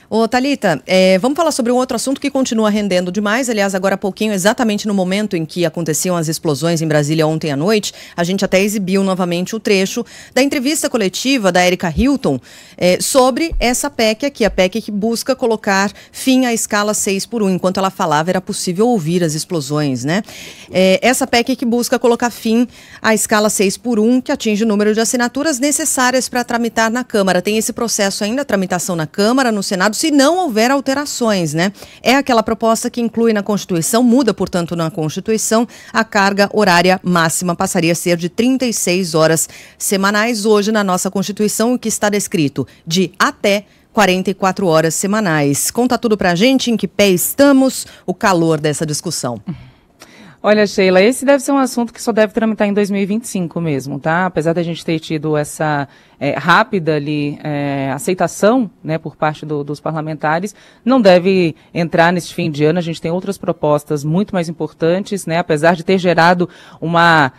Ô, Thalita, vamos falar sobre um outro assunto que continua rendendo demais. Aliás, agora há pouquinho, exatamente no momento em que aconteciam as explosões em Brasília ontem à noite, a gente até exibiu novamente o trecho da entrevista coletiva da Erika Hilton sobre essa PEC aqui, a PEC que busca colocar fim à escala 6x1. Enquanto ela falava, era possível ouvir as explosões, né? Essa PEC que busca colocar fim à escala 6x1, que atinge o número de assinaturas necessárias para tramitar na Câmara. Tem esse processo ainda, tramitação na Câmara, no Senado, se não houver alterações, né? É aquela proposta que inclui na Constituição, muda, portanto, na Constituição, a carga horária máxima passaria a ser de 36 horas semanais. Hoje, na nossa Constituição, o que está descrito de até 44 horas semanais. Conta tudo pra gente, em que pé estamos, o calor dessa discussão. Olha, Sheila, esse deve ser um assunto que só deve tramitar em 2025 mesmo, tá? Apesar da gente ter tido essa rápida ali aceitação, né, por parte dos parlamentares, não deve entrar neste fim de ano. A gente tem outras propostas muito mais importantes, né? Apesar de ter gerado uma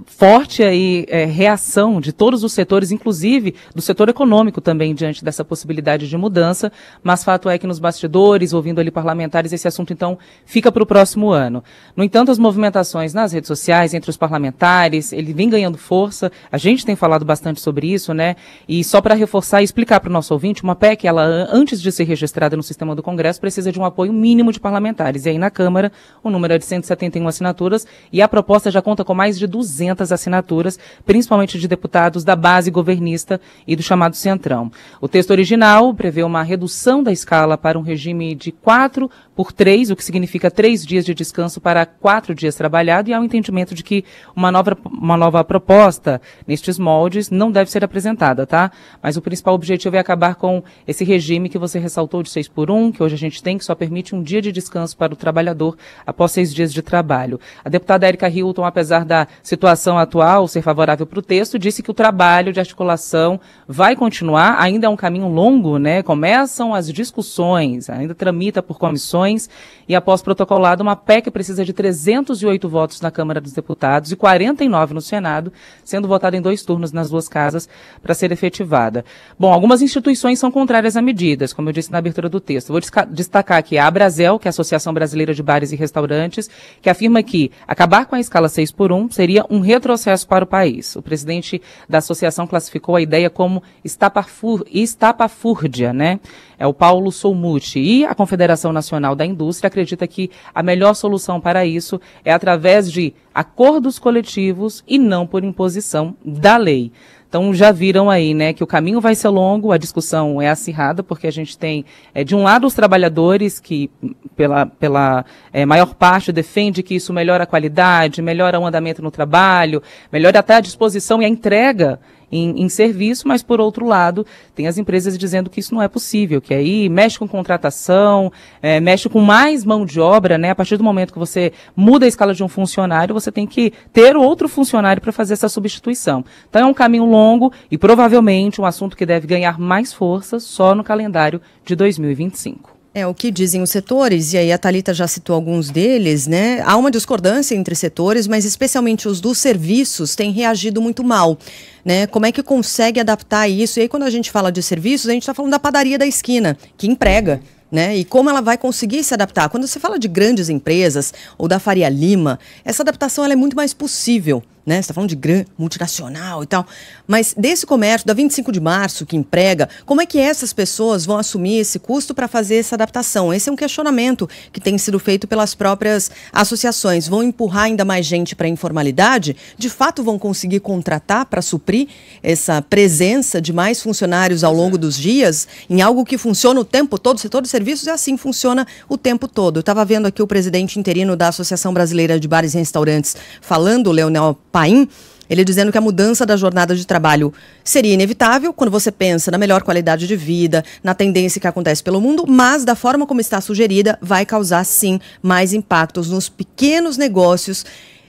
forte aí, reação de todos os setores, inclusive do setor econômico também, diante dessa possibilidade de mudança, mas fato é que nos bastidores, ouvindo ali parlamentares, esse assunto então fica para o próximo ano. No entanto, as movimentações nas redes sociais, entre os parlamentares, ele vem ganhando força. A gente tem falado bastante sobre isso, né? E só para reforçar e explicar para o nosso ouvinte, uma PEC, ela, antes de ser registrada no sistema do Congresso, precisa de um apoio mínimo de parlamentares. E aí na Câmara, o número é de 171 assinaturas e a proposta já conta com mais de 200 assinaturas, principalmente de deputados da base governista e do chamado Centrão. O texto original prevê uma redução da escala para um regime de 4x3, o que significa 3 dias de descanso para 4 dias trabalhados, e há um entendimento de que uma nova proposta nestes moldes não deve ser apresentada, tá? Mas o principal objetivo é acabar com esse regime que você ressaltou de 6x1, que hoje a gente tem, que só permite um dia de descanso para o trabalhador após 6 dias de trabalho. A deputada Erika Hilton, apesar da situação atual ser favorável para o texto, disse que o trabalho de articulação vai continuar, ainda é um caminho longo, né? Começam as discussões, ainda tramita por comissões, e após protocolado, uma PEC precisa de 308 votos na Câmara dos Deputados e 49 no Senado, sendo votada em 2 turnos nas 2 casas para ser efetivada. Bom, algumas instituições são contrárias a medidas, como eu disse na abertura do texto. Vou destacar aqui a Abrazel, que é a Associação Brasileira de Bares e Restaurantes, que afirma que acabar com a escala 6x1 seria um retrocesso para o país. O presidente da associação classificou a ideia como estapafúrdia, né? É o Paulo Soumuti. E a Confederação Nacional da Indústria acredita que a melhor solução para isso é através de acordos coletivos e não por imposição da lei. Então já viram aí, né, que o caminho vai ser longo, a discussão é acirrada, porque a gente tem, de um lado, os trabalhadores que, pela maior parte, defende que isso melhora a qualidade, melhora o andamento no trabalho, melhora até a disposição e a entrega em serviço, mas, por outro lado, tem as empresas dizendo que isso não é possível, que aí mexe com contratação, mexe com mais mão de obra, né? A partir do momento que você muda a escala de um funcionário, você tem que ter outro funcionário para fazer essa substituição. Então é um caminho longo e provavelmente um assunto que deve ganhar mais força só no calendário de 2025. O que dizem os setores, e aí a Thalita já citou alguns deles, né? Há uma discordância entre setores, mas especialmente os dos serviços têm reagido muito mal, né? Como é que consegue adaptar isso? E aí quando a gente fala de serviços, a gente está falando da padaria da esquina, que emprega, né? E como ela vai conseguir se adaptar? Quando você fala de grandes empresas ou da Faria Lima, essa adaptação ela é muito mais possível, né? Você está falando de grande multinacional e tal, mas desse comércio, da 25 de março, que emprega, como é que essas pessoas vão assumir esse custo para fazer essa adaptação? Esse é um questionamento que tem sido feito pelas próprias associações. Vão empurrar ainda mais gente para a informalidade? De fato vão conseguir contratar para suprir essa presença de mais funcionários ao longo dos dias em algo que funciona o tempo todo? O setor de serviços é assim, funciona o tempo todo. Eu estava vendo aqui o presidente interino da Associação Brasileira de Bares e Restaurantes falando, o Leonel Paim, ele dizendo que a mudança da jornada de trabalho seria inevitável quando você pensa na melhor qualidade de vida, na tendência que acontece pelo mundo, mas da forma como está sugerida, vai causar sim mais impactos nos pequenos negócios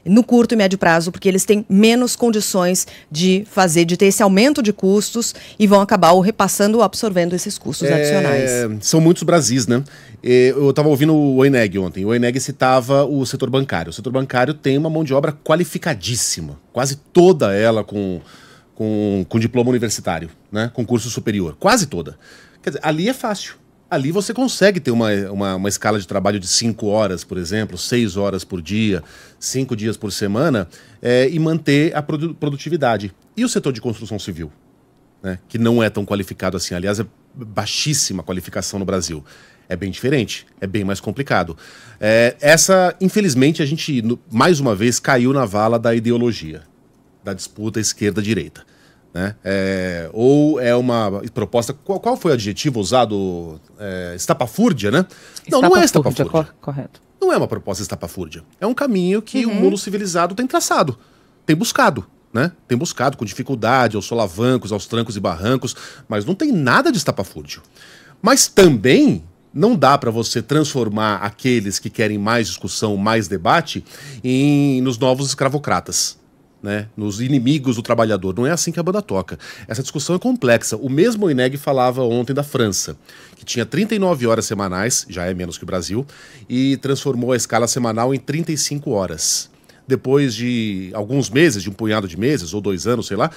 no curto e médio prazo, porque eles têm menos condições de ter esse aumento de custos e vão acabar ou repassando ou absorvendo esses custos adicionais. São muitos Brasis, né? Eu estava ouvindo o Eneg ontem. O Eneg citava o setor bancário. O setor bancário tem uma mão de obra qualificadíssima, quase toda ela com diploma universitário, né? Com curso superior, quase toda. Quer dizer, ali é fácil. Ali você consegue ter uma escala de trabalho de 5 horas, por exemplo, 6 horas por dia, 5 dias por semana, e manter a produtividade. E o setor de construção civil, né, que não é tão qualificado assim, aliás, é baixíssima qualificação no Brasil. É bem diferente, é bem mais complicado. Infelizmente, a gente, mais uma vez, caiu na vala da ideologia, da disputa esquerda-direita. Né? Ou é uma proposta... Qual foi o adjetivo usado? Estapafúrdia, né? Não é estapafúrdia. Correto. Não é uma proposta estapafúrdia. É um caminho que o mundo civilizado tem traçado, tem buscado. Né? Tem buscado com dificuldade, aos solavancos, aos trancos e barrancos, mas não tem nada de estapafúrdio. Mas também não dá para você transformar aqueles que querem mais discussão, mais debate, nos novos escravocratas. Né, nos inimigos do trabalhador. Não é assim que a banda toca. Essa discussão é complexa. O mesmo Oineg falava ontem da França, que tinha 39 horas semanais, já é menos que o Brasil, e transformou a escala semanal em 35 horas. Depois de alguns meses, de um punhado de meses, ou 2 anos, sei lá,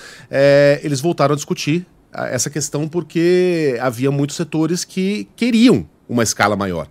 eles voltaram a discutir essa questão porque havia muitos setores que queriam uma escala maior.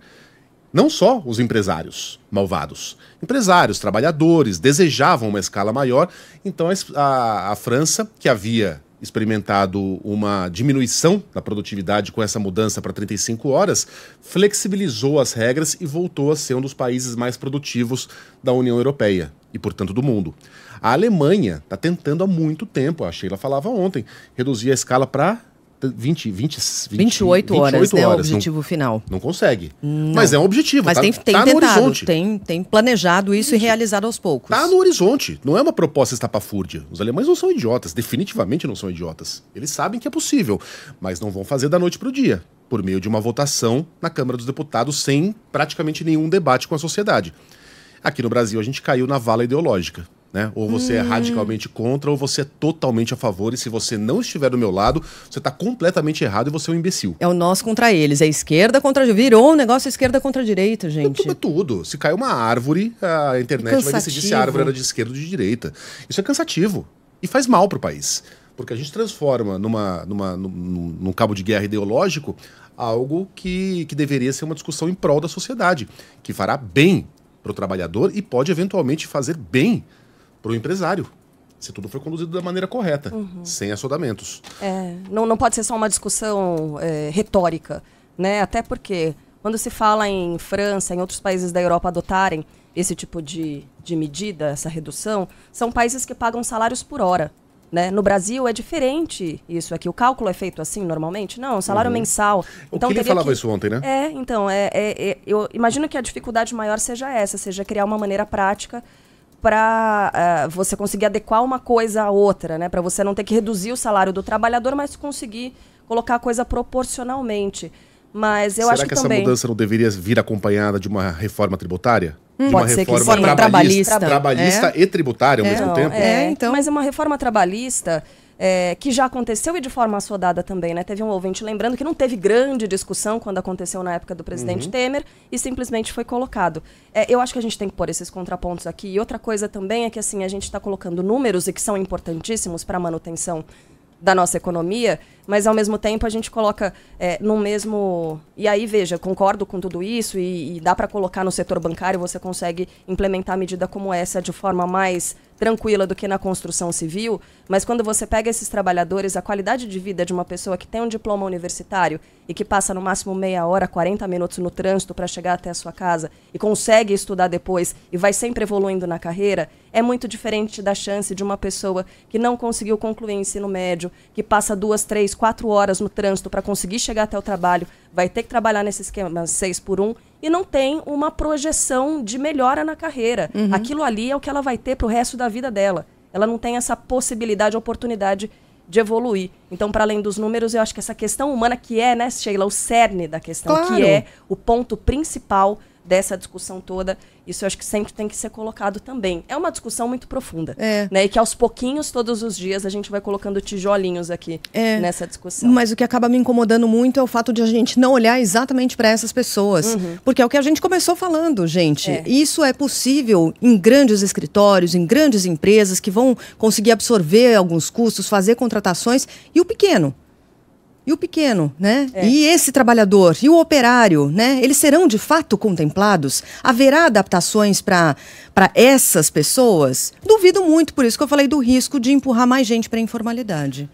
Não só os empresários malvados. Empresários, trabalhadores, desejavam uma escala maior. Então a França, que havia experimentado uma diminuição da produtividade com essa mudança para 35 horas, flexibilizou as regras e voltou a ser um dos países mais produtivos da União Europeia e, portanto, do mundo. A Alemanha está tentando há muito tempo, a Sheila falava ontem, reduzir a escala para 28 horas, né, o objetivo final. Não consegue. Não. Mas é um objetivo. Mas tem tentado, no horizonte. Tem planejado isso e realizado aos poucos. Está no horizonte. Não é uma proposta estapafúrdia. Os alemães não são idiotas. Definitivamente não são idiotas. Eles sabem que é possível, mas não vão fazer da noite para o dia, por meio de uma votação na Câmara dos Deputados sem praticamente nenhum debate com a sociedade. Aqui no Brasil a gente caiu na vala ideológica. Né? Ou você é radicalmente contra, ou você é totalmente a favor, e se você não estiver do meu lado, você está completamente errado e você é um imbecil. É o nós contra eles, é esquerda contra... Virou um negócio esquerda contra direita, gente. É tudo. Se caiu uma árvore, a internet vai decidir se a árvore era de esquerda ou de direita. Isso é cansativo e faz mal para o país. Porque a gente transforma num cabo de guerra ideológico algo que deveria ser uma discussão em prol da sociedade, que fará bem para o trabalhador e pode eventualmente fazer bem para o empresário, se tudo for conduzido da maneira correta, sem assodamentos. Não pode ser só uma discussão retórica, né? Até porque quando se fala em França, em outros países da Europa adotarem esse tipo de medida, essa redução, são países que pagam salários por hora. Né? No Brasil é diferente isso aqui. O cálculo é feito assim normalmente? Não, salário mensal. Então, o Killing falava isso ontem, né? Eu imagino que a dificuldade maior seja essa, seja criar uma maneira prática para você conseguir adequar uma coisa à outra, né? Para você não ter que reduzir o salário do trabalhador, mas conseguir colocar a coisa proporcionalmente. Mas eu acho que essa mudança não deveria vir acompanhada de uma reforma tributária? De uma reforma trabalhista e tributária ao mesmo tempo? Então. Mas é uma reforma trabalhista que já aconteceu e de forma assodada também, né? Teve um ouvinte lembrando que não teve grande discussão quando aconteceu na época do presidente Temer e simplesmente foi colocado. Eu acho que a gente tem que pôr esses contrapontos aqui. E outra coisa também é que assim, a gente está colocando números e que são importantíssimos para a manutenção da nossa economia, mas ao mesmo tempo a gente coloca no mesmo... E aí, veja, concordo com tudo isso e dá para colocar no setor bancário, você consegue implementar medida como essa de forma mais tranquila do que na construção civil, mas quando você pega esses trabalhadores, a qualidade de vida de uma pessoa que tem um diploma universitário e que passa no máximo meia hora, 40 minutos no trânsito para chegar até a sua casa e consegue estudar depois e vai sempre evoluindo na carreira, é muito diferente da chance de uma pessoa que não conseguiu concluir o ensino médio, que passa 2, 3, 4 horas no trânsito para conseguir chegar até o trabalho, vai ter que trabalhar nesse esquema 6x1 e não tem uma projeção de melhora na carreira. Aquilo ali é o que ela vai ter para o resto da vida dela. Ela não tem essa possibilidade, oportunidade de evoluir. Então, para além dos números, eu acho que essa questão humana que é, né, Sheila, o cerne da questão, claro, que é o ponto principal dessa discussão toda, isso eu acho que sempre tem que ser colocado também. É uma discussão muito profunda, né? E que aos pouquinhos, todos os dias, a gente vai colocando tijolinhos aqui nessa discussão. Mas o que acaba me incomodando muito é o fato de a gente não olhar exatamente para essas pessoas. Porque é o que a gente começou falando, gente. Isso é possível em grandes escritórios, em grandes empresas que vão conseguir absorver alguns custos, fazer contratações. E o pequeno? E o pequeno, né? E esse trabalhador, e o operário, né? Eles serão de fato contemplados? Haverá adaptações para essas pessoas? Duvido muito, por isso que eu falei do risco de empurrar mais gente para a informalidade.